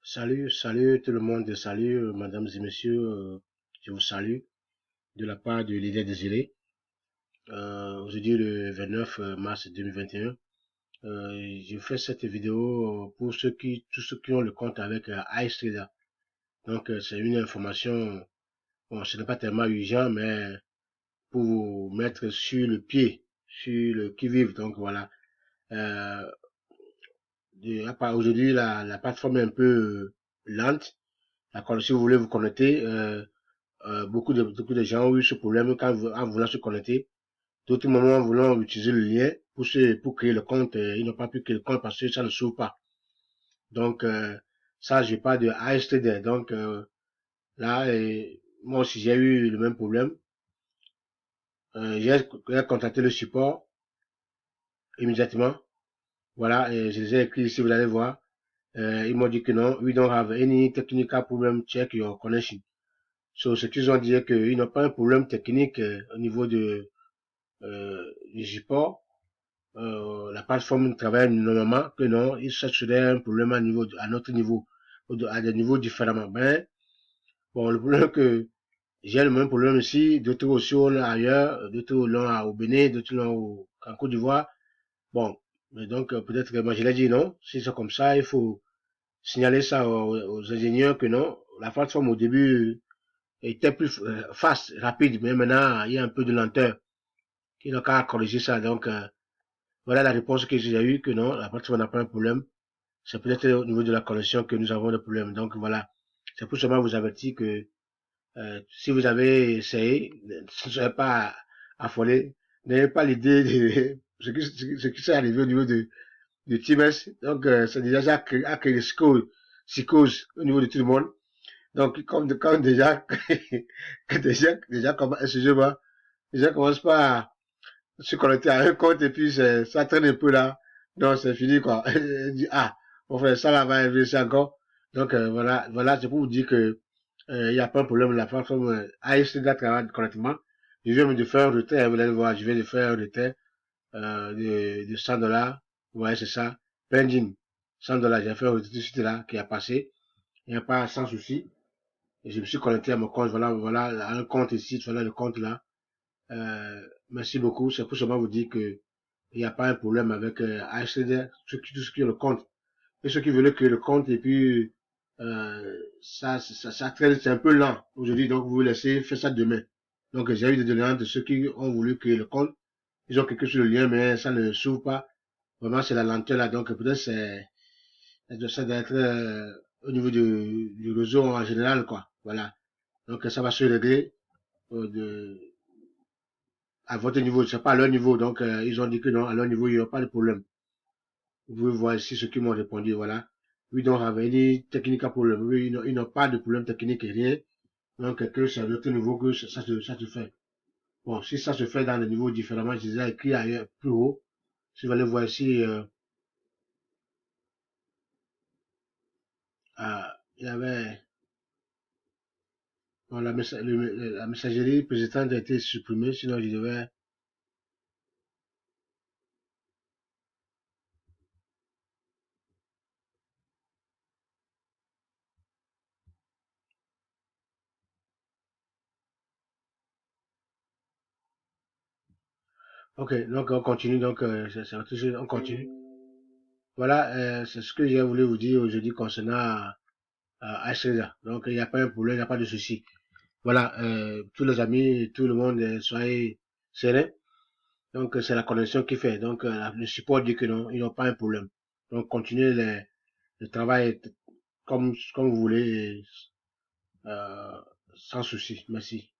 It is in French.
Salut tout le monde, salut mesdames et messieurs, je vous salue de la part de l'idée désirée. Aujourd'hui le 29 mars 2021, je fais cette vidéo pour tous ceux qui ont le compte avec iTrader. Donc c'est une information, bon ce n'est pas tellement urgent, mais pour vous mettre sur le pied, sur le qui-vive. Donc voilà. Euh, Aujourd'hui la plateforme est un peu lente. D'accord, si vous voulez vous connecter, beaucoup de gens ont eu ce problème en voulant se connecter. D'autres moments, en voulant utiliser le lien pour créer le compte, ils n'ont pas pu créer le compte parce que ça ne s'ouvre pas. Donc, ça, j'ai pas de ASTD. Donc, là, moi aussi, j'ai eu le même problème. J'ai contacté le support immédiatement. Voilà, et je les ai écrits ici, vous allez voir. Ils m'ont dit que non, we don't have any technical problem, check your connection. So, ce qu'ils ont dit est qu'ils n'ont pas un problème technique au niveau du support. La plateforme travaille normalement, que non, il chercherait un problème à notre niveau, à des niveaux différemment. Ben, bon, le problème que j'ai le même problème ici, d'autres aussi l'ont ailleurs, d'autres l'ont au Bénin, d'autres l'ont en Côte d'Ivoire. Bon, mais donc peut-être que moi je l'ai dit non, si c'est comme ça, il faut signaler ça aux ingénieurs que non, la plateforme au début était plus fast, rapide, mais maintenant il y a un peu de lenteur. Il n'a qu'à corriger ça, donc voilà la réponse que j'ai eue, que non, la plateforme n'a pas un problème. C'est peut-être au niveau de la connexion que nous avons des problèmes. Donc voilà, c'est pour seulement vous avertir que si vous avez essayé, ne soyez pas affolé. N'ayez pas l'idée de ce qui s'est arrivé au niveau de Teams. Donc c'est déjà ça a créé des psychose au niveau de tout le monde. Donc comme déjà, déjà comme excusez-moi, déjà commence pas à se connecter à un compte et puis ça traîne un peu là. Donc c'est fini quoi. Dit, ah, mon frère, ça là va arriver ça encore. Donc voilà, c'est pour vous dire que il n'y a pas de problème. La plateforme AIC travaille correctement. Je viens de faire un retrait, vous allez voir, je viens de faire un retrait de 100 dollars. Vous voyez, c'est ça. Pending. 100 dollars, j'ai fait un retrait tout de suite là qui a passé. Il n'y a pas sans souci. Et je me suis connecté à mon compte. Voilà, un compte ici, voilà le compte là. Merci beaucoup. C'est pour seulement vous dire que il n'y a pas un problème avec HCD, tout ce qui est le compte. Et ceux qui veulent créer le compte, et puis ça traîne, c'est un peu lent aujourd'hui, donc vous laissez faire ça demain. Donc j'ai eu des demandes de ceux qui ont voulu créer le compte. Ils ont cliqué sur le lien, mais ça ne s'ouvre pas. Vraiment, c'est la lenteur là. Donc peut-être ça doit être au niveau du réseau en général, quoi. Voilà. Donc ça va se régler à votre niveau, c'est pas à leur niveau. Donc, ils ont dit que non, à leur niveau, il n'y a pas de problème. Vous pouvez voir ici ceux qui m'ont répondu, voilà. We don't have any technical problem. Oui, ils n'ont pas de problème technique et rien. Donc, que c'est à notre niveau que ça se fait. Bon, si ça se fait dans des niveaux différemment, je les ai écrit ailleurs, plus haut. Si vous allez voir ici, il y avait, bon, la messagerie précédente a été supprimée, sinon je devais, ok, donc on continue, donc, on continue. Voilà, c'est ce que j'ai voulu vous dire aujourd'hui concernant HCD. Donc, il n'y a pas un problème, il n'y a pas de souci. Voilà, tous les amis, tout le monde, soyez sereins. Donc, c'est la connexion qui fait. Donc, le support dit que non, ils n'ont pas un problème. Donc, continuez le travail comme vous voulez, sans souci. Merci.